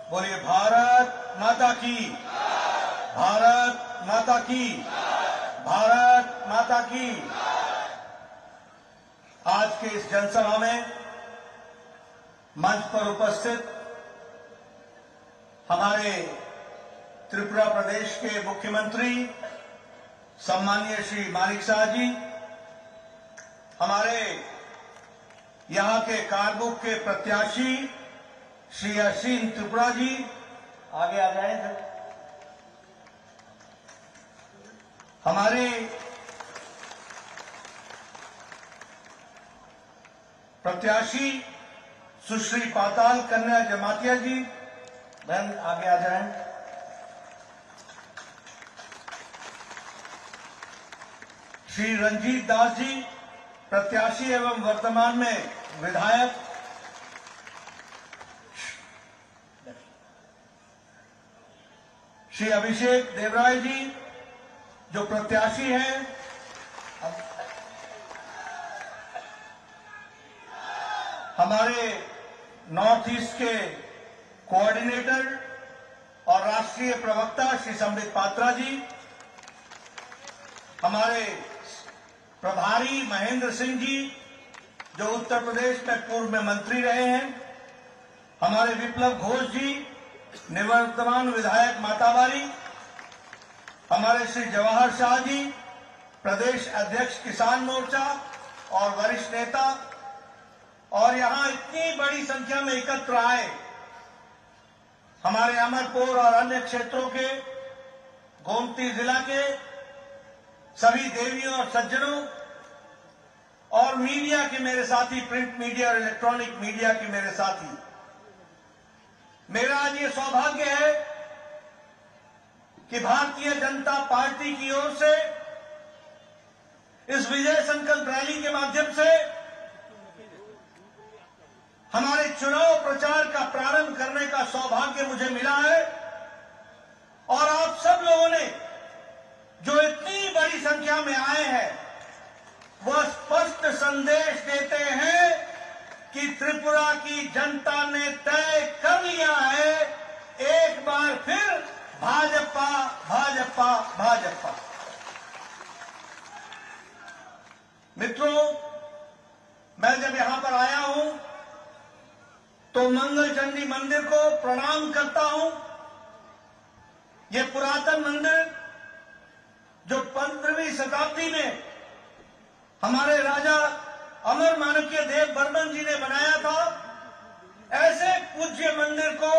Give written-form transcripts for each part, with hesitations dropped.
बोलिए भारत माता की, भारत माता की, भारत माता की। आज के इस जनसभा में मंच पर उपस्थित हमारे त्रिपुरा प्रदेश के मुख्यमंत्री सम्माननीय श्री मानिक शाह जी, हमारे यहां के कारबुक के प्रत्याशी श्री असीम त्रिपुरा जी, आगे आ जाए सर। हमारे प्रत्याशी सुश्री पाताल कन्या जमातिया जी, बहन आगे आ जाए। श्री रंजीत दास जी, प्रत्याशी एवं वर्तमान में विधायक। श्री अभिषेक देवराय जी जो प्रत्याशी हैं। हमारे नॉर्थ ईस्ट के कोऑर्डिनेटर और राष्ट्रीय प्रवक्ता श्री संबित पात्रा जी, हमारे प्रभारी महेंद्र सिंह जी जो उत्तर प्रदेश में पूर्व में मंत्री रहे हैं, हमारे विप्लव घोष जी निवर्तमान विधायक मातावारी, हमारे श्री जवाहर शाह जी प्रदेश अध्यक्ष किसान मोर्चा और वरिष्ठ नेता, और यहां इतनी बड़ी संख्या में एकत्र आए हमारे अमरपुर और अन्य क्षेत्रों के, गोमती जिला के सभी देवियों और सज्जनों और मीडिया के मेरे साथी, प्रिंट मीडिया और इलेक्ट्रॉनिक मीडिया के मेरे साथी, मेरा आज ये सौभाग्य है कि भारतीय जनता पार्टी की ओर से इस विजय संकल्प रैली के माध्यम से हमारे चुनाव प्रचार का प्रारंभ करने का सौभाग्य मुझे मिला है। और आप सब लोगों ने जो इतनी बड़ी संख्या में आए हैं, वह स्पष्ट संदेश देते हैं कि त्रिपुरा की जनता ने तय कर लिया है, एक बार फिर भाजपा भाजपा भाजपा। मित्रों, मैं जब यहां पर आया हूं तो मंगल चंडी मंदिर को प्रणाम करता हूं। यह पुरातन मंदिर जो 15वीं शताब्दी में हमारे राजा अमर माणक्य देव बर्मन जी ने बनाया था, ऐसे पूज्य मंदिर को,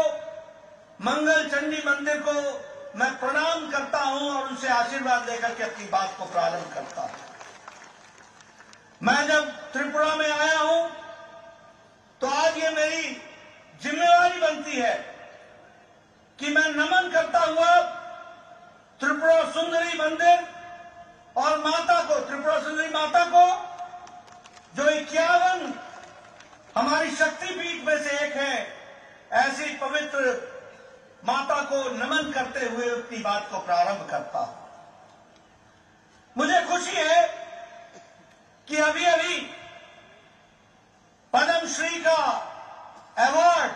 मंगल चंडी मंदिर को मैं प्रणाम करता हूं और उनसे आशीर्वाद लेकर के अपनी बात को प्रारंभ करता हूं। मैं जब त्रिपुरा में आया हूं तो आज ये मेरी जिम्मेवारी बनती है कि मैं नमन करता हुआ त्रिपुरा सुंदरी मंदिर और माता को, त्रिपुरा सुंदरी माता को जो 51 हमारी शक्तिपीठ में से एक है, ऐसी पवित्र माता को नमन करते हुए अपनी बात को प्रारंभ करता हूं। मुझे खुशी है कि अभी अभी पद्मश्री का अवार्ड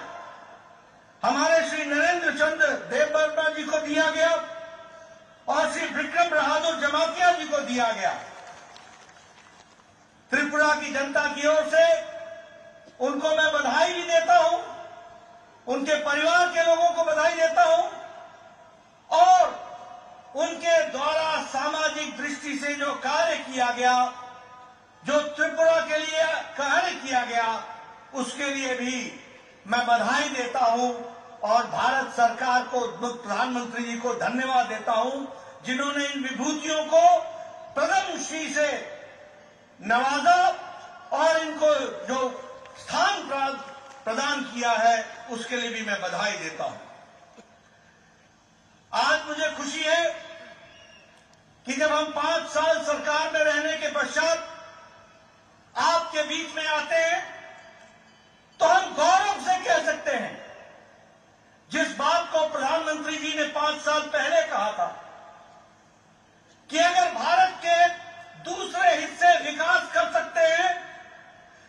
हमारे श्री नरेंद्र चंद्र देव वर्मा जी को दिया गया और श्री विक्रम बहादुर जमातिया जी को दिया गया। त्रिपुरा की जनता की ओर से उनको मैं बधाई भी देता हूं, उनके परिवार के लोगों को बधाई देता हूं, और उनके द्वारा सामाजिक दृष्टि से जो कार्य किया गया, जो त्रिपुरा के लिए कार्य किया गया, उसके लिए भी मैं बधाई देता हूं और भारत सरकार को, प्रधानमंत्री जी को धन्यवाद देता हूं जिन्होंने इन विभूतियों को पद्मश्री से नवाजा और इनको जो स्थान प्रदान किया है उसके लिए भी मैं बधाई देता हूं। आज मुझे खुशी है कि जब हम 5 साल सरकार में रहने के पश्चात आपके बीच में आते हैं तो हम गौरव से कह सकते हैं, जिस बात को प्रधानमंत्री जी ने 5 साल पहले कहा था कि अगर भारत के दूसरे हिस्से विकास कर सकते हैं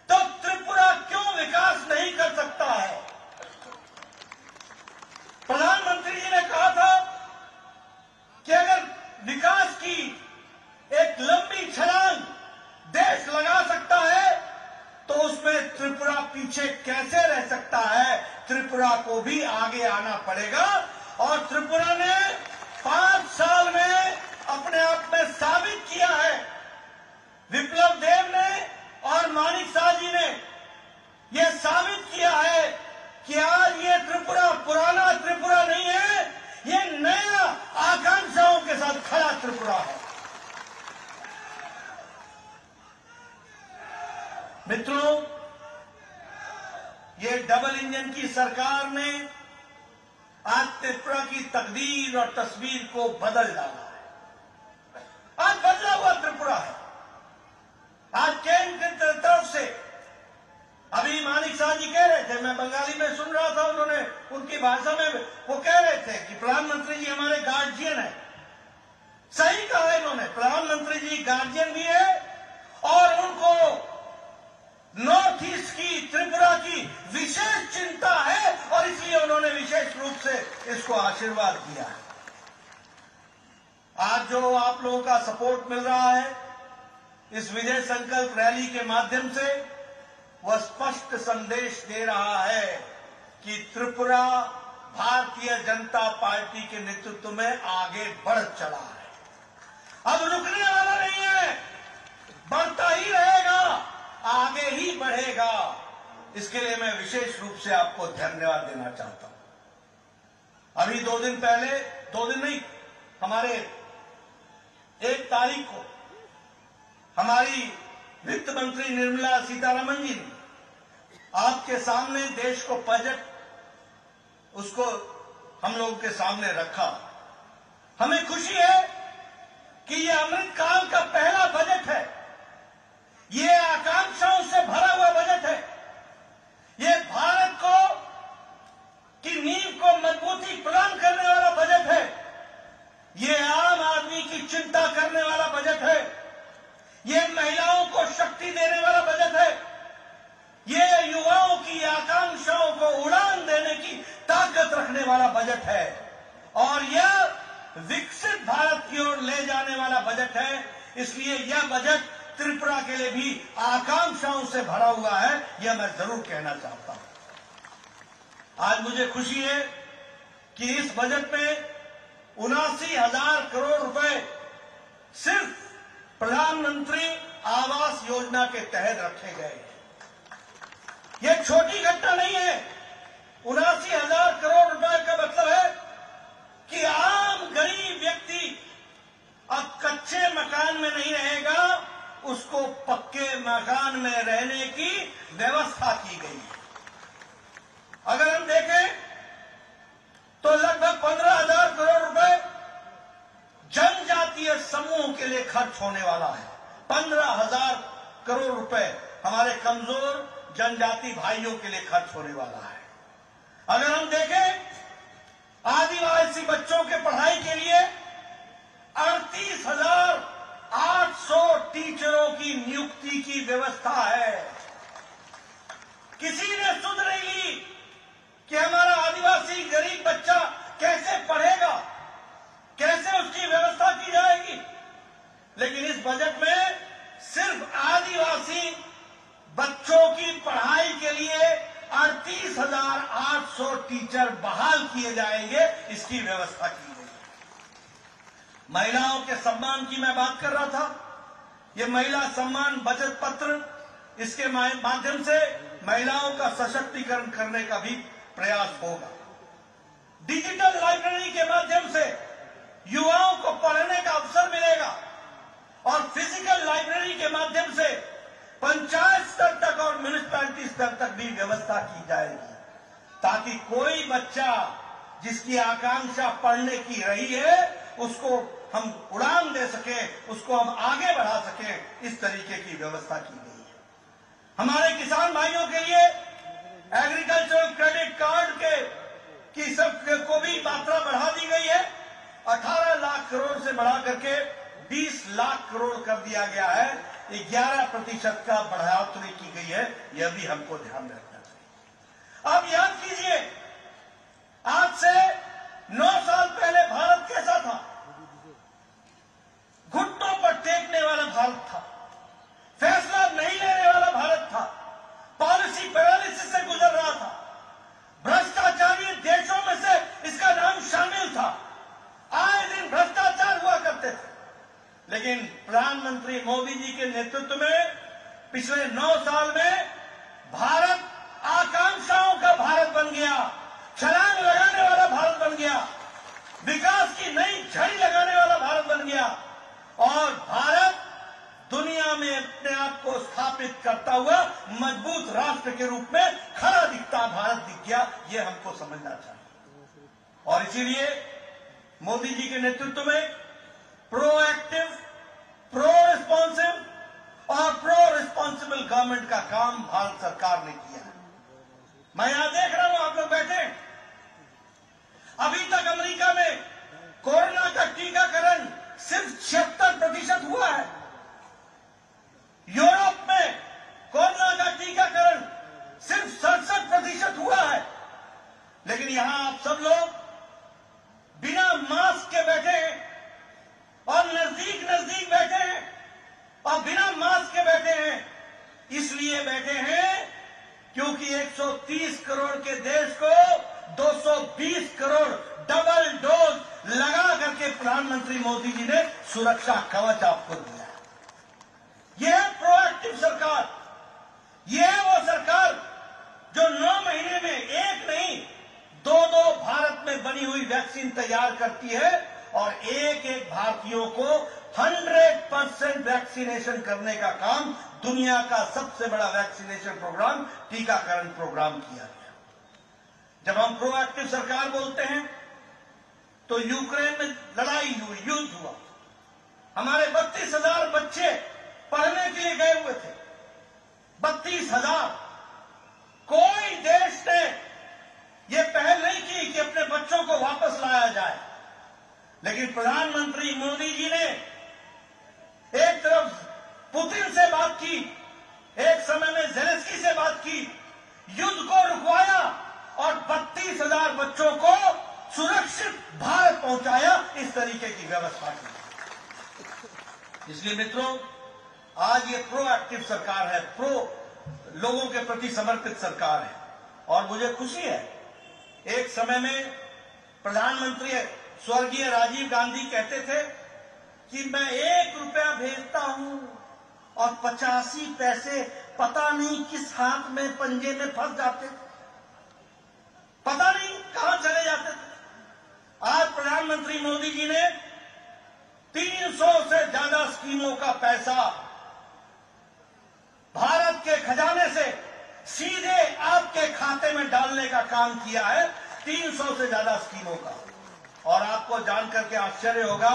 तो त्रिपुरा क्यों विकास नहीं कर सकता है। त्रिपुरा को भी आगे आना पड़ेगा। और त्रिपुरा ने 5 साल में अपने आप में साबित किया है, विप्लव देव ने और मानिक शाह जी ने यह साबित किया है कि आज ये त्रिपुरा पुराना त्रिपुरा नहीं है, ये नया आकांक्षाओं के साथ खड़ा त्रिपुरा है। मित्रों, ये डबल इंजन की सरकार ने आज त्रिपुरा की तकदीर और तस्वीर को बदल डाला है। आज बदला हुआ त्रिपुरा है। आज केंद्र की तरफ से, अभी मानिक शाह जी कह रहे थे, मैं बंगाली में सुन रहा था, उन्होंने उनकी भाषा में वो कह रहे थे कि प्रधानमंत्री जी हमारे गार्जियन है। सही कहा इन्होंने, प्रधानमंत्री जी गार्जियन भी है और उनको नॉर्थ ईस्ट की, त्रिपुरा की विशेष चिंता है और इसलिए उन्होंने विशेष रूप से इसको आशीर्वाद दिया है। आज जो आप लोगों का सपोर्ट मिल रहा है इस विजय संकल्प रैली के माध्यम से, वह स्पष्ट संदेश दे रहा है कि त्रिपुरा भारतीय जनता पार्टी के नेतृत्व में आगे बढ़ चला है। अब रुकने वाला नहीं है, बढ़ता ही रहेगा, आगे ही बढ़ेगा। इसके लिए मैं विशेष रूप से आपको धन्यवाद देना चाहता हूं। अभी 2 दिन पहले, 2 दिन नहीं, हमारे 1 तारीख को हमारी वित्त मंत्री निर्मला सीतारमण जी ने आपके सामने देश को बजट, उसको हम लोगों के सामने रखा। हमें खुशी है कि यह अमृतकाल का पहला बजट है। ये आकांक्षाओं से भरा हुआ बजट है। ये भारत को की नींव को मजबूती प्रदान करने वाला बजट है। ये आम आदमी की चिंता करने वाला बजट है। ये महिलाओं को शक्ति देने वाला बजट है। ये युवाओं की आकांक्षाओं को उड़ान देने की ताकत रखने वाला बजट है और यह विकसित भारत की ओर ले जाने वाला बजट है। इसलिए यह बजट त्रिपुरा के लिए भी आकांक्षाओं से भरा हुआ है, यह मैं जरूर कहना चाहता हूं। आज मुझे खुशी है कि इस बजट में 79,000 करोड़ रुपए सिर्फ प्रधानमंत्री आवास योजना के तहत रखे गए हैं। यह छोटी घटना नहीं है। 79,000 करोड़ रुपए का मतलब है कि आम गरीब व्यक्ति अब कच्चे मकान में नहीं रहेगा, उसको पक्के मकान में रहने की व्यवस्था की गई है। अगर हम देखें तो लगभग 15,000 करोड़ रुपए जनजातीय समूह के लिए खर्च होने वाला है। 15,000 करोड़ रुपए हमारे कमजोर जनजाति भाइयों के लिए खर्च होने वाला है। अगर हम देखें आदिवासी बच्चों के पढ़ाई के लिए 38,800 टीचरों की नियुक्ति की व्यवस्था है। किसी ने सुध नहीं ली कि हमारा आदिवासी गरीब बच्चा कैसे पढ़ेगा, कैसे उसकी व्यवस्था की जाएगी। लेकिन इस बजट में सिर्फ आदिवासी बच्चों की पढ़ाई के लिए 38,800 टीचर बहाल किए जाएंगे, इसकी व्यवस्था की गई। महिलाओं के सम्मान की मैं बात कर रहा था। ये महिला सम्मान बचत पत्र, इसके माध्यम से महिलाओं का सशक्तिकरण करने का भी प्रयास होगा। डिजिटल लाइब्रेरी के माध्यम से युवाओं को पढ़ने का अवसर मिलेगा और फिजिकल लाइब्रेरी के माध्यम से पंचायत स्तर तक और म्यूनिसिपैलिटी स्तर तक भी व्यवस्था की जाएगी, ताकि कोई बच्चा जिसकी आकांक्षा पढ़ने की रही है उसको हम उड़ान दे सके, उसको हम आगे बढ़ा सके। इस तरीके की व्यवस्था की गई है। हमारे किसान भाइयों के लिए एग्रीकल्चरल क्रेडिट कार्ड की सब को भी मात्रा बढ़ा दी गई है। 18 लाख करोड़ से बढ़ा करके 20 लाख करोड़ कर दिया गया है। 11% का बढ़ोतरी की गई है, यह भी हमको ध्यान रखना चाहिए। अब याद कीजिए, आज से 9 साल पहले भारत कैसा था? घुटनों पर टेकने वाला भारत था, फैसला नहीं लेने वाला भारत था, पॉलिसी पैरालिसिस से गुजर रहा था, भ्रष्टाचार प्रधानमंत्री मोदी जी के नेतृत्व में पिछले 9 साल में भारत आकांक्षाओं का भारत बन गया, छलांग लगाने वाला भारत बन गया, विकास की नई झड़ी लगाने वाला भारत बन गया और भारत दुनिया में अपने आप को स्थापित करता हुआ मजबूत राष्ट्र के रूप में खड़ा दिखता भारत दिख गया। ये हमको समझना चाहिए और इसीलिए मोदी जी के नेतृत्व में प्रोएक्टिव, प्रो रिस्पॉन्सिव और प्रो रिस्पॉन्सिबल गवर्नमेंट का काम भारत सरकार ने किया है। मैं यहां देख रहा हूं, आप लोग बैठे, अभी तक अमेरिका में कोरोना का टीकाकरण सिर्फ 76% हुआ है। यूरोप में कोरोना का टीकाकरण सिर्फ 67% हुआ है। लेकिन यहां आप सब लोग बिना मास्क के बैठे हैं और नजदीक नजदीक बैठे हैं और बिना मास्क के बैठे हैं। इसलिए बैठे हैं क्योंकि 130 करोड़ के देश को 220 करोड़ डबल डोज लगा करके प्रधानमंत्री मोदी जी ने सुरक्षा कवच आपको दिया है। यह है प्रोएक्टिव सरकार, यह है वो सरकार जो 9 महीने में एक नहीं 2-2 भारत में बनी हुई वैक्सीन तैयार करती है और एक एक भारतीयों को 100% वैक्सीनेशन करने का काम, दुनिया का सबसे बड़ा वैक्सीनेशन प्रोग्राम, टीकाकरण प्रोग्राम किया गया। जब हम प्रोएक्टिव सरकार बोलते हैं तो यूक्रेन में लड़ाई हुई, युद्ध हुआ, हमारे 32,000 बच्चे पढ़ने के लिए गए हुए थे। 32,000। कोई देश ने यह पहल नहीं की कि अपने बच्चों को वापस लाया जाए, लेकिन प्रधानमंत्री मोदी जी ने एक तरफ पुतिन से बात की, एक समय में ज़ेलेंस्की से बात की, युद्ध को रुकवाया और 32,000 बच्चों को सुरक्षित भारत पहुंचाया। इस तरीके की व्यवस्था की। इसलिए मित्रों, आज ये प्रोएक्टिव सरकार है, लोगों के प्रति समर्पित सरकार है और मुझे खुशी है। एक समय में प्रधानमंत्री स्वर्गीय राजीव गांधी कहते थे कि मैं 1 रुपया भेजता हूं और 85 पैसे पता नहीं किस हाथ में पंजे में फंस जाते थे, पता नहीं कहां चले जाते थे। आज प्रधानमंत्री मोदी जी ने 300 से ज्यादा स्कीमों का पैसा भारत के खजाने से सीधे आपके खाते में डालने का काम किया है, 300 से ज्यादा स्कीमों का। और आपको जानकर के आश्चर्य होगा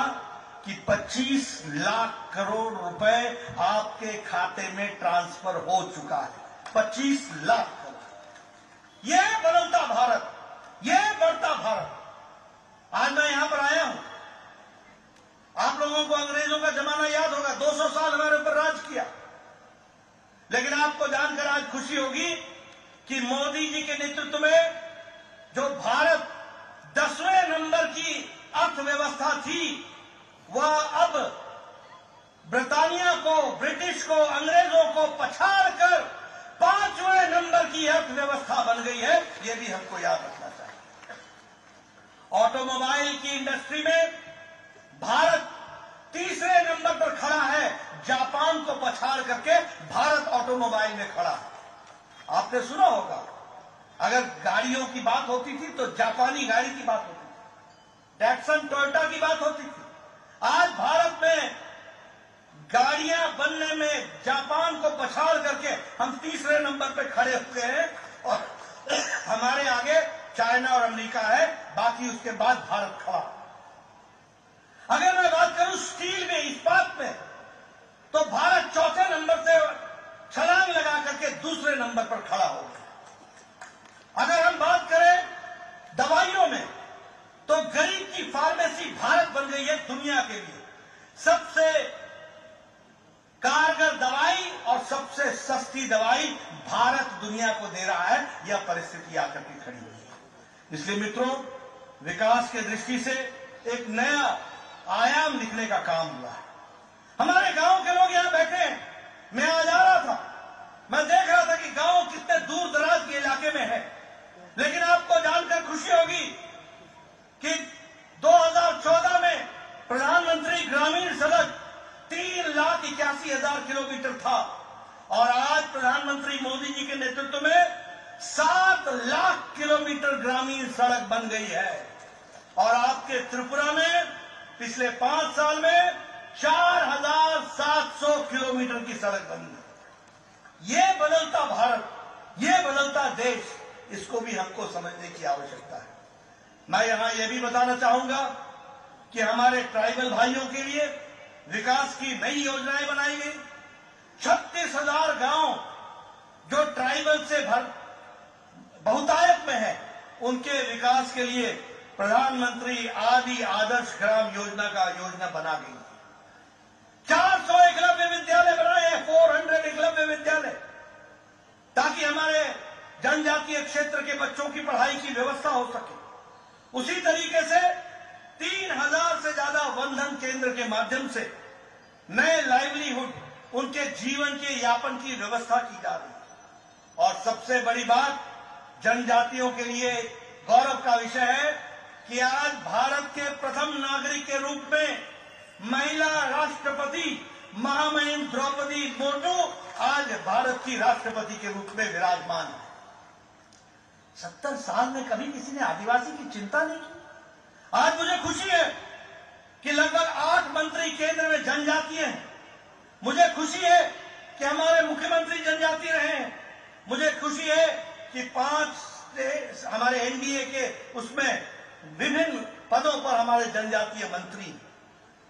कि 25 लाख करोड़ रुपए आपके खाते में ट्रांसफर हो चुका है। 25 लाख करोड़। यह बदलता भारत, यह बढ़ता भारत। आज मैं यहां पर आया हूं, आप लोगों को अंग्रेजों का जमाना याद होगा, 200 साल हमारे ऊपर राज किया। लेकिन आपको जानकर आज खुशी होगी कि मोदी जी के नेतृत्व में जो भारत 10वें नंबर की अर्थव्यवस्था थी, वह अब ब्रिटानिया को, ब्रिटिश को, अंग्रेजों को पछाड़कर 5वें नंबर की अर्थव्यवस्था बन गई है। यह भी हमको याद रखना चाहिए। ऑटोमोबाइल की इंडस्ट्री में भारत 3रे नंबर पर खड़ा है, जापान को पछाड़ करके भारत ऑटोमोबाइल में खड़ा है। आपने सुना होगा, अगर गाड़ियों की बात होती थी तो जापानी गाड़ी की बात होती थी, डैटसन टोयोटा की बात होती थी। आज भारत में गाड़ियां बनने में जापान को पछाड़ करके हम 3रे नंबर पर खड़े हुए हैं और हमारे आगे चाइना और अमेरिका है, बाकी उसके बाद भारत खड़ा। अगर मैं बात करूं स्टील में, इस्पात में, तो भारत 4थे नंबर से छलांग लगा करके 2रे नंबर पर खड़ा हो गया। अगर हम बात करें दवाइयों में, तो गरीब की फार्मेसी भारत बन गई है दुनिया के लिए सबसे कारगर दवाई और सबसे सस्ती दवाई भारत दुनिया को दे रहा है। यह परिस्थिति आकर के खड़ी हुई है। इसलिए मित्रों, विकास की दृष्टि से एक नया आयाम लिखने का काम हुआ है। हमारे गांव के लोग यहां बैठे हैं। मैं आज आ रहा था, मैं देख रहा था कि गांव कितने दूर दराज के इलाके में है, लेकिन आपको जानकर खुशी होगी कि 2014 में प्रधानमंत्री ग्रामीण सड़क 3,81,000 सड़क बन गई है। और आपके त्रिपुरा में पिछले 5 साल में 4700 किलोमीटर की सड़क बनी है। ये बदलता भारत, ये बदलता देश, इसको भी हमको समझने की आवश्यकता है। मैं यहां यह भी बताना चाहूंगा कि हमारे ट्राइबल भाइयों के लिए विकास की नई योजनाएं बनाई गई। 36,000 गांव जो ट्राइबल से बहुतायत में है, उनके विकास के लिए प्रधानमंत्री आदि आदर्श ग्राम योजना का योजना बना गई। 400 एकलव्य विद्यालय बनाए हैं, 400 एकलव्य विद्यालय, ताकि हमारे जनजातीय क्षेत्र के बच्चों की पढ़ाई की व्यवस्था हो सके। उसी तरीके से 3000 से ज्यादा वनधन केंद्र के माध्यम से नए लाइवलीहुड, उनके जीवन के यापन की व्यवस्था की जा रही है। और सबसे बड़ी बात, जनजातियों के लिए गौरव का विषय है कि आज भारत के प्रथम नागरिक के रूप में महिला राष्ट्रपति महामहिम द्रौपदी मुर्मू आज भारत की राष्ट्रपति के रूप में विराजमान है। 70 साल में कभी किसी ने आदिवासी की चिंता नहीं की। आज मुझे खुशी है कि लगभग 8 मंत्री केंद्र में जनजातीय हैं। मुझे खुशी है कि हमारे मुख्यमंत्री जनजातीय रहे हैं। मुझे खुशी है कि 5 हमारे एनडीए के उसमें विभिन्न पदों पर हमारे जनजातीय मंत्री।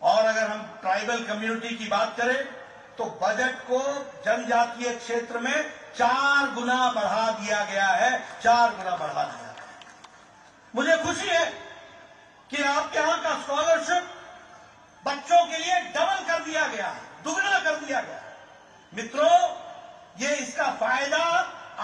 और अगर हम ट्राइबल कम्युनिटी की बात करें तो बजट को जनजातीय क्षेत्र में 4 गुना बढ़ा दिया गया है, 4 गुना बढ़ा दिया है। मुझे खुशी है कि आपके यहां का स्कॉलरशिप बच्चों के लिए डबल कर दिया गया है, दुगना कर दिया गया है। मित्रों, ये इसका फायदा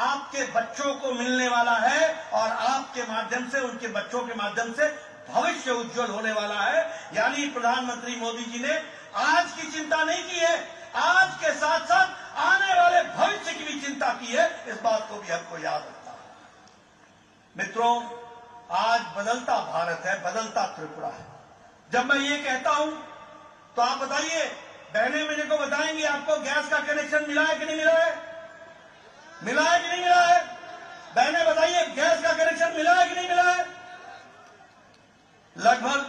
आपके बच्चों को मिलने वाला है और आपके माध्यम से, उनके बच्चों के माध्यम से भविष्य उज्जवल होने वाला है। यानी प्रधानमंत्री मोदी जी ने आज की चिंता नहीं की है, आज के साथ साथ आने वाले भविष्य की भी चिंता की है। इस बात को भी हमको याद रखना है। मित्रों, आज बदलता भारत है, बदलता त्रिपुरा है। जब मैं ये कहता हूं तो आप बताइए, बहनें मेरे को बताएंगी, आपको गैस का कनेक्शन मिला है कि नहीं मिला है? मिला है कि नहीं मिला है? बहनें बताइए, गैस का कनेक्शन मिला है कि नहीं मिला है? लगभग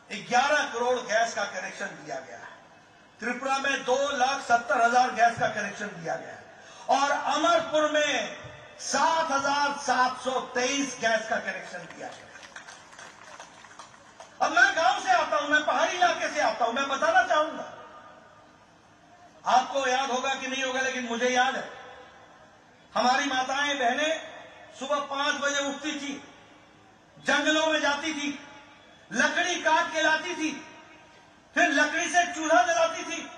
11 करोड़ गैस का कनेक्शन दिया गया है। त्रिपुरा में 2,70,000 गैस का कनेक्शन दिया गया है और अमरपुर में 7,723 गैस का कनेक्शन दिया गया। अब मैं गांव से आता हूं, मैं पहाड़ी इलाके से आता हूं, मैं बताना चाहूंगा, आपको याद होगा कि नहीं होगा, लेकिन मुझे याद है, हमारी माताएं बहनें सुबह 5 बजे उठती थी, जंगलों में जाती थी, लकड़ी काट के लाती थी, फिर लकड़ी से चूल्हा जलाती थी,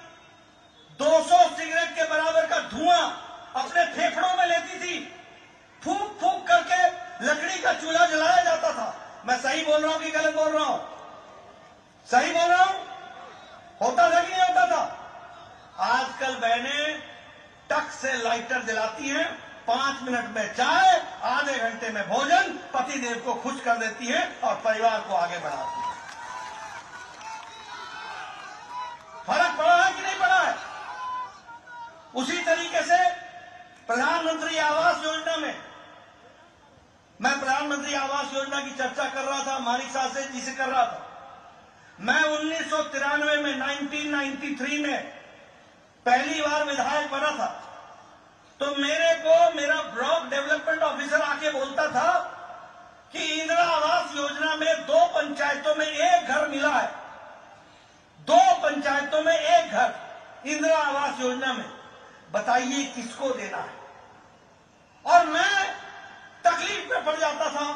200 सिगरेट के बराबर का धुआं अपने फेफड़ों में लेती थी, फूंक फूंक करके लकड़ी का चूल्हा जलाया जाता था। मैं सही बोल रहा हूं कि गलत बोल रहा हूं? सही बोल रहा हूं? होता था कि नहीं होता था? आजकल बहनें टक से लाइटर जलाती हैं, 5 मिनट में चाय, आधे घंटे में भोजन, पतिदेव को खुश कर देती है और परिवार को आगे बढ़ाती है। फर्क पड़ा है कि नहीं पड़ा है? उसी तरीके से प्रधानमंत्री आवास योजना में, मैं प्रधानमंत्री आवास योजना की चर्चा कर रहा था, मानिक साहब जी से कर रहा था। मैं 1993 में 1993 में पहली बार विधायक बना था, तो मेरे को मेरा ब्लॉक डेवलपमेंट ऑफिसर आके बोलता था कि इंदिरा आवास योजना में 2 पंचायतों में 1 घर मिला है, 2 पंचायतों में 1 घर इंदिरा आवास योजना में, बताइए किसको देना है? और मैं तकलीफ में पड़ जाता था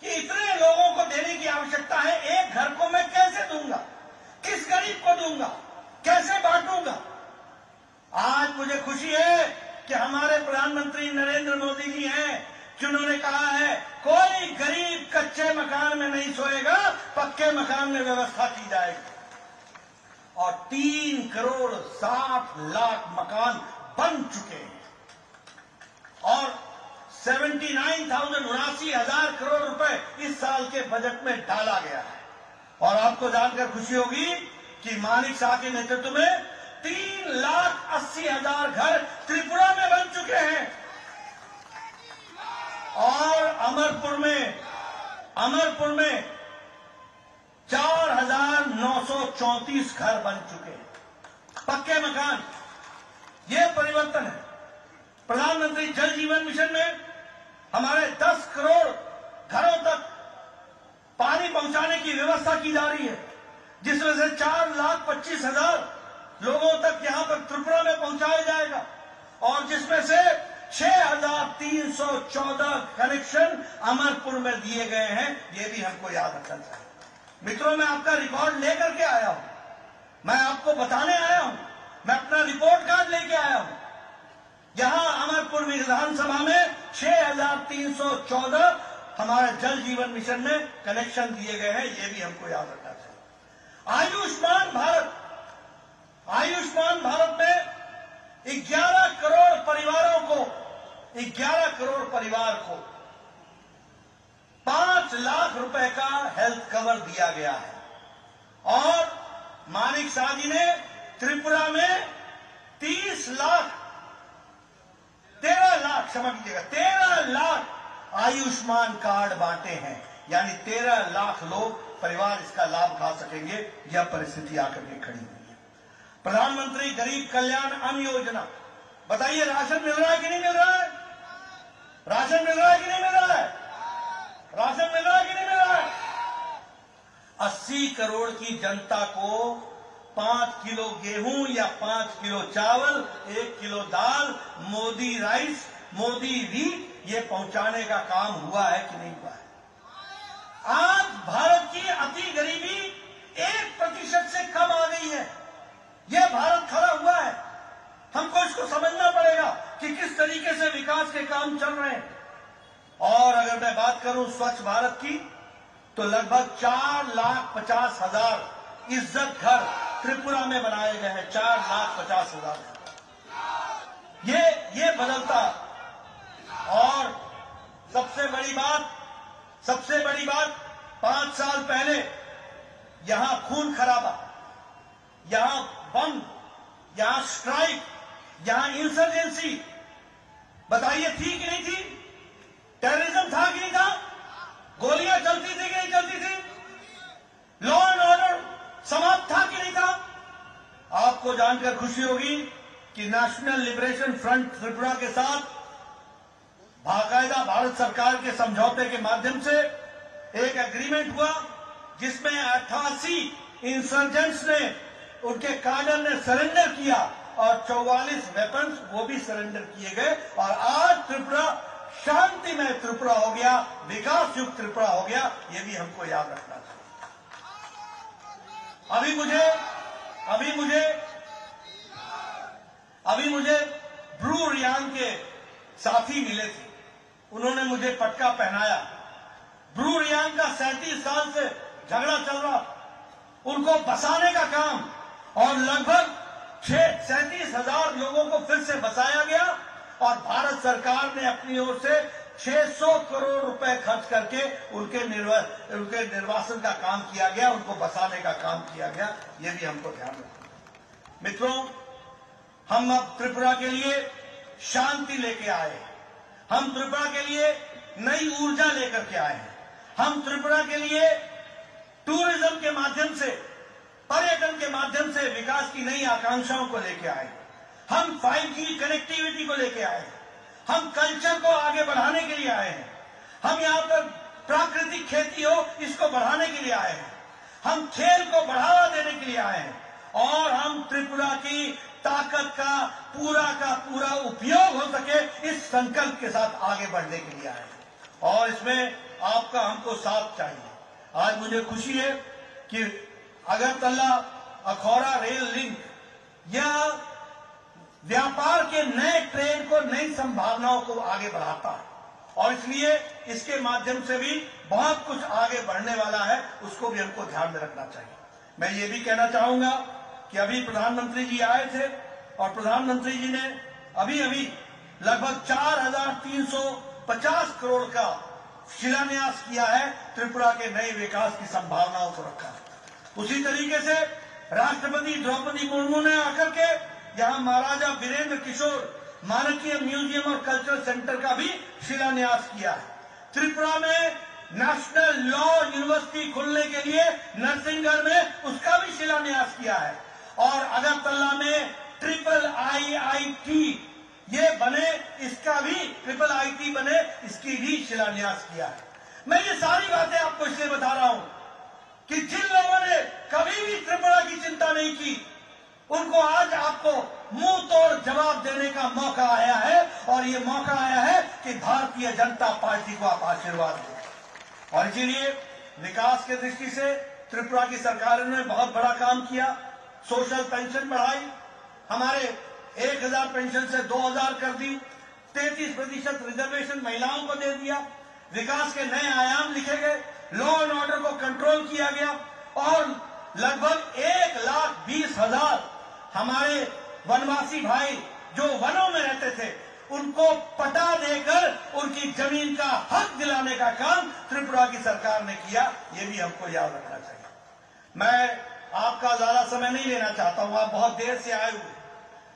कि इतने लोगों को देने की आवश्यकता है, 1 घर को मैं कैसे दूंगा, किस गरीब को दूंगा, कैसे बांटूंगा? आज मुझे खुशी है कि हमारे प्रधानमंत्री नरेंद्र मोदी जी हैं, जिन्होंने कहा है कोई गरीब कच्चे मकान में नहीं सोएगा, पक्के मकान में व्यवस्था की जाएगी। और 3 करोड़ 60 लाख मकान बन चुके हैं और 79,79,000 करोड़ रुपए इस साल के बजट में डाला गया है। और आपको जानकर खुशी होगी कि मानिक शाह के नेतृत्व में 3,80,000 घर त्रिपुरा में बन चुके हैं। और अमरपुर में 4,934 घर बन चुके हैं, पक्के मकान। ये परिवर्तन है। प्रधानमंत्री जल जीवन मिशन में हमारे 10 करोड़ घरों तक पानी पहुंचाने की व्यवस्था की जा रही है, जिसमें से 4,25,000 लोगों तक यहां पर त्रिपुरा में पहुंचाया जाएगा, और जिसमें से 6,314 कनेक्शन अमरपुर में दिए गए हैं। ये भी हमको याद रखना चाहिए। मित्रों, मैं आपका रिकॉर्ड लेकर के आया हूं, मैं आपको बताने आया हूं, मैं अपना रिपोर्ट कार्ड लेके आया हूं। यहां अमरपुर विधानसभा में 6,314 हमारे जल जीवन मिशन में कनेक्शन दिए गए हैं। ये भी हमको याद रखना चाहिए। आयुष्मान भारत में 11 करोड़ परिवार को 5 लाख रुपए का हेल्थ कवर दिया गया है। और मानिक शाह जी ने त्रिपुरा में 13 लाख आयुष्मान कार्ड बांटे हैं, यानी 13 लाख लोग परिवार इसका लाभ उठा सकेंगे। यह परिस्थिति आकर के खड़ी हुई है। प्रधानमंत्री गरीब कल्याण अन्न योजना, बताइए राशन मिल रहा है कि नहीं मिल रहा है? राशन मिल रहा है कि नहीं मिल रहा है? राशन मिल रहा है कि नहीं मिल रहा है? 80 करोड़ की जनता को 5 किलो गेहूं या 5 किलो चावल, 1 किलो दाल, मोदी राइस, मोदी व्हीट, ये पहुंचाने का काम हुआ है कि नहीं हुआ है? आज भारत की अति गरीबी 1% से कम आ गई है। यह भारत खड़ा हुआ है। हमको इसको समझना पड़ेगा कि किस तरीके से विकास के काम चल रहे हैं। और अगर मैं बात करूं स्वच्छ भारत की, तो लगभग 4,50,000 इज्जत घर त्रिपुरा में बनाए गए हैं। 4,50,000। ये बदलता। और सबसे बड़ी बात 5 साल पहले यहां खून खराबा, यहां बम, यहां स्ट्राइक, यहां इंसर्जेंसी, बताइए थी कि नहीं थी? टेररिज्म था कि नहीं था? गोलियां चलती थी कि नहीं चलती थी? लॉ एंड ऑर्डर समाप्त था कि नहीं था? आपको जानकर खुशी होगी कि नेशनल लिबरेशन फ्रंट त्रिपुरा के साथ बाकायदा भारत सरकार के समझौते के माध्यम से एक एग्रीमेंट हुआ, जिसमें 88 इंसर्जेंट्स ने, उनके काडर ने सरेंडर किया, और 44 वेपन्स वो भी सरेंडर किए गए। और आज त्रिपुरा शांतिमय त्रिपुरा हो गया, विकास युक्त त्रिपुरा हो गया। ये भी हमको याद रखना चाहिए। अभी मुझे ब्रू रियांग के साथी मिले थे, उन्होंने मुझे पटका पहनाया। ब्रू रियांग का 37 साल से झगड़ा चल रहा, उनको बसाने का काम, और लगभग 37,000 लोगों को फिर से बसाया गया। और भारत सरकार ने अपनी ओर से 600 करोड़ रुपए खर्च करके उनके निर्वासन का काम किया गया, उनको बसाने का काम किया गया। ये भी हमको ध्यान रखना। मित्रों, हम अब त्रिपुरा के लिए शांति लेके आए हैं। हम त्रिपुरा के लिए नई ऊर्जा लेकर के आए हैं। हम त्रिपुरा के लिए टूरिज्म के माध्यम से, पर्यटन के माध्यम से विकास की नई आकांक्षाओं को लेके आए हैं। हम 5G कनेक्टिविटी को लेके आए हैं। हम कल्चर को आगे बढ़ाने के लिए आए हैं। हम यहाँ पर प्राकृतिक खेती हो, इसको बढ़ाने के लिए आए हैं। हम खेल को बढ़ावा देने के लिए आए हैं। और हम त्रिपुरा की ताकत का पूरा उपयोग हो सके, इस संकल्प के साथ आगे बढ़ने के लिए आए हैं। और इसमें आपका हमको साथ चाहिए। आज मुझे खुशी है कि अगरतला अखौरा रेल लिंक या व्यापार के नए ट्रेड को, नई संभावनाओं को आगे बढ़ाता है, और इसलिए इसके माध्यम से भी बहुत कुछ आगे बढ़ने वाला है। उसको भी हमको ध्यान में रखना चाहिए। मैं ये भी कहना चाहूंगा कि अभी प्रधानमंत्री जी आए थे, और प्रधानमंत्री जी ने अभी लगभग 4,350 करोड़ का शिलान्यास किया है, त्रिपुरा के नए विकास की संभावनाओं को रखा है। उसी तरीके से राष्ट्रपति द्रौपदी मुर्मू ने आकर के यहाँ महाराजा वीरेंद्र किशोर मानकीय म्यूजियम और कल्चरल सेंटर का भी शिलान्यास किया है। त्रिपुरा में नेशनल लॉ यूनिवर्सिटी खुलने के लिए नरसिंहगढ़ में उसका भी शिलान्यास किया है। और अगरतला में IIIT ये बने, इसका भी IIIT बने, इसकी भी शिलान्यास किया है। मैं ये सारी बातें आपको इसलिए बता रहा हूं कि जिन लोगों ने कभी भी त्रिपुरा की चिंता नहीं की, उनको आज आपको मुंह तोड़ जवाब देने का मौका आया है। और ये मौका आया है कि भारतीय जनता पार्टी को आप आशीर्वाद दें। और इसीलिए विकास की दृष्टि से त्रिपुरा की सरकार ने बहुत बड़ा काम किया। सोशल पेंशन बढ़ाई, हमारे 1000 पेंशन से 2000 कर दी, 33% रिजर्वेशन महिलाओं को दे दिया, विकास के नए आयाम लिखे गए, लॉ एंड ऑर्डर को कंट्रोल किया गया और लगभग 1,20,000 हमारे वनवासी भाई जो वनों में रहते थे उनको पटा देकर उनकी जमीन का हक दिलाने का काम त्रिपुरा की सरकार ने किया। ये भी हमको याद रखना चाहिए। मैं आपका ज्यादा समय नहीं लेना चाहता हूं, आप बहुत देर से आए हुए,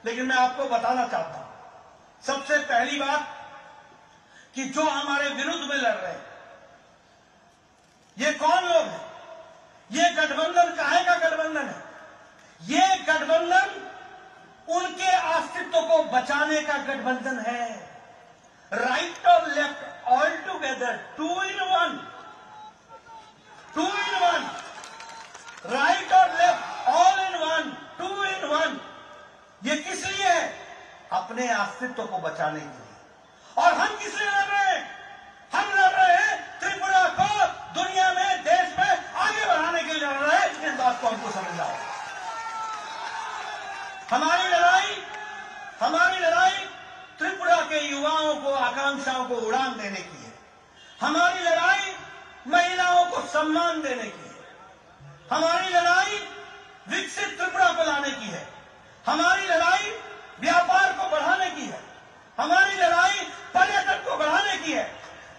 लेकिन मैं आपको बताना चाहता हूं सबसे पहली बात कि जो हमारे विरुद्ध में लड़ रहे हैं ये कौन लोग हैं? ये गठबंधन काहे का गठबंधन है? ये गठबंधन उनके अस्तित्व को बचाने का गठबंधन है। राइट और left all together, 2 in 1, 2 in 1, right और लेफ्ट ऑल इन 1, 2 in 1। ये किस लिए है? अपने अस्तित्व को बचाने के लिए। और हम किस लिए लड़ रहे हैं? हम लड़ रहे हैं त्रिपुरा को दुनिया में, देश में आगे बढ़ाने के लिए लड़ रहे हैं। इस बात को हमको समझना है। हमारी लड़ाई त्रिपुरा के युवाओं को, आकांक्षाओं को उड़ान देने की है। हमारी लड़ाई महिलाओं को सम्मान देने की है। हमारी लड़ाई विकसित त्रिपुरा को लाने की है। हमारी लड़ाई व्यापार को बढ़ाने की है। हमारी लड़ाई पर्यटन को बढ़ाने की है।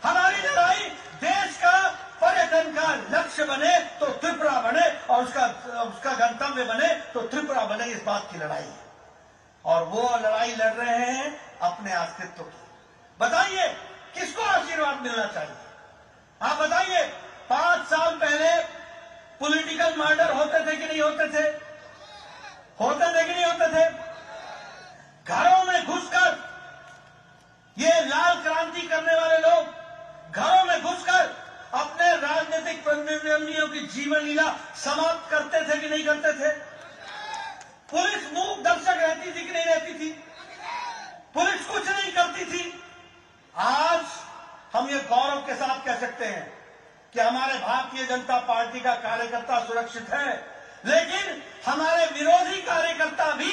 हमारी लड़ाई देश का पर्यटन का लक्ष्य बने तो त्रिपुरा बने और उसका गंतव्य बने तो त्रिपुरा बने, इस बात की लड़ाई है। और वो लड़ाई लड़ रहे हैं अपने अस्तित्व की। बताइए किसको आशीर्वाद मिलना चाहिए? आप बताइए, 5 साल पहले पॉलिटिकल मर्डर होते थे कि नहीं होते थे? होते थे कि नहीं होते थे? घरों में घुसकर ये लाल क्रांति करने वाले लोग घरों में घुसकर अपने राजनीतिक प्रतिद्वंदियों की जीवन लीला समाप्त करते थे कि नहीं करते थे? पुलिस मूक दर्शक रहती थी कि नहीं रहती थी? पुलिस कुछ नहीं करती थी। आज हम ये गौरव के साथ कह सकते हैं कि हमारे भारतीय जनता पार्टी का कार्यकर्ता सुरक्षित है, लेकिन हमारे विरोधी कार्यकर्ता भी,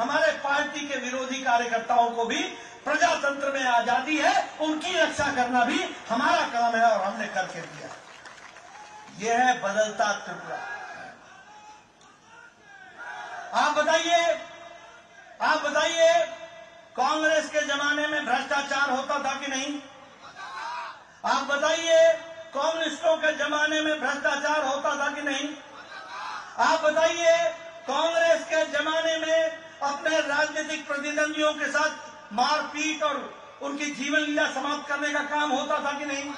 हमारे पार्टी के विरोधी कार्यकर्ताओं को भी प्रजातंत्र में आजादी है, उनकी रक्षा करना भी हमारा काम है और हमने करके दिया। यह है बदलता त्रिपुरा। आप बताइए कांग्रेस के जमाने में भ्रष्टाचार होता था कि नहीं? आप बताइए कम्युनिस्टों के जमाने में भ्रष्टाचार होता था कि नहीं? आप बताइए कांग्रेस के जमाने में अपने राजनीतिक प्रतिद्वंदियों के साथ मारपीट और उनकी जीवन लीला समाप्त करने का काम होता था कि नहीं?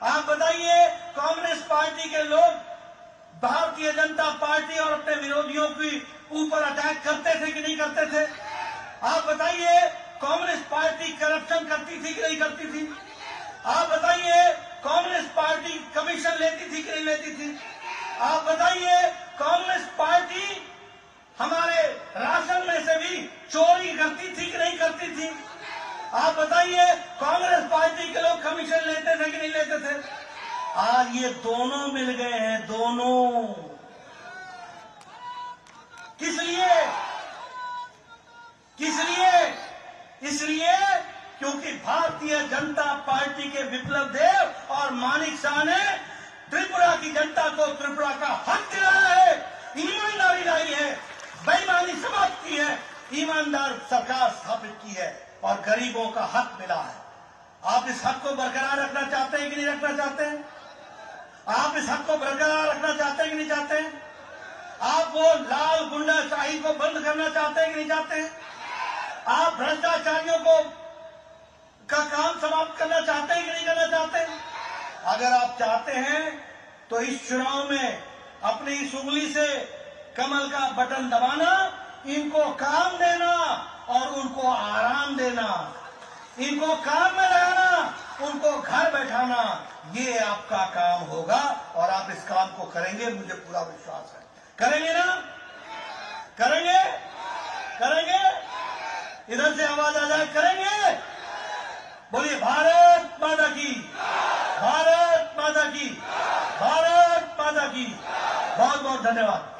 आप बताइए कांग्रेस पार्टी के लोग भारतीय जनता पार्टी और अपने विरोधियों के ऊपर अटैक करते थे कि नहीं करते थे? आप बताइए कांग्रेस पार्टी करप्शन करती थी कि नहीं करती थी? आप बताइए कांग्रेस पार्टी कमीशन लेती थी कि नहीं लेती थी? आप बताइए कांग्रेस पार्टी हमारे राशन में से भी चोरी करती थी कि नहीं करती थी? आप बताइए कांग्रेस पार्टी के लोग कमीशन लेते थे कि नहीं लेते थे? आज ये दोनों मिल गए हैं, दोनों। किस लिए? इसलिए क्योंकि भारतीय जनता पार्टी के विप्लव देव और मानिक शाह ने त्रिपुरा की जनता को त्रिपुरा का हक दिलाया है, ईमानदारी लाई है, बेईमानी समाप्त की है, ईमानदार सरकार स्थापित की है और गरीबों का हक मिला है। आप इस हक को बरकरार रखना चाहते हैं कि नहीं रखना चाहते हैं? आप इस हक को बरकरार रखना चाहते हैं कि नहीं चाहते हैं? आप वो लाल गुंडाशाही को बंद करना चाहते हैं कि नहीं चाहते हैं? आप भ्रष्टाचारियों को का काम समाप्त करना चाहते हैं कि नहीं करना चाहते? अगर आप चाहते हैं तो इस चुनाव में अपनी इस उंगली से कमल का बटन दबाना, इनको काम देना और उनको आराम देना, इनको काम में लगाना, उनको घर बैठाना, ये आपका काम होगा और आप इस काम को करेंगे, मुझे पूरा विश्वास है। करेंगे ना? करेंगे? करेंगे? इधर से आवाज आ जाए, करेंगे? बोलिए भारत माता की, भारत माता की, भारत माता की। बहुत बहुत धन्यवाद।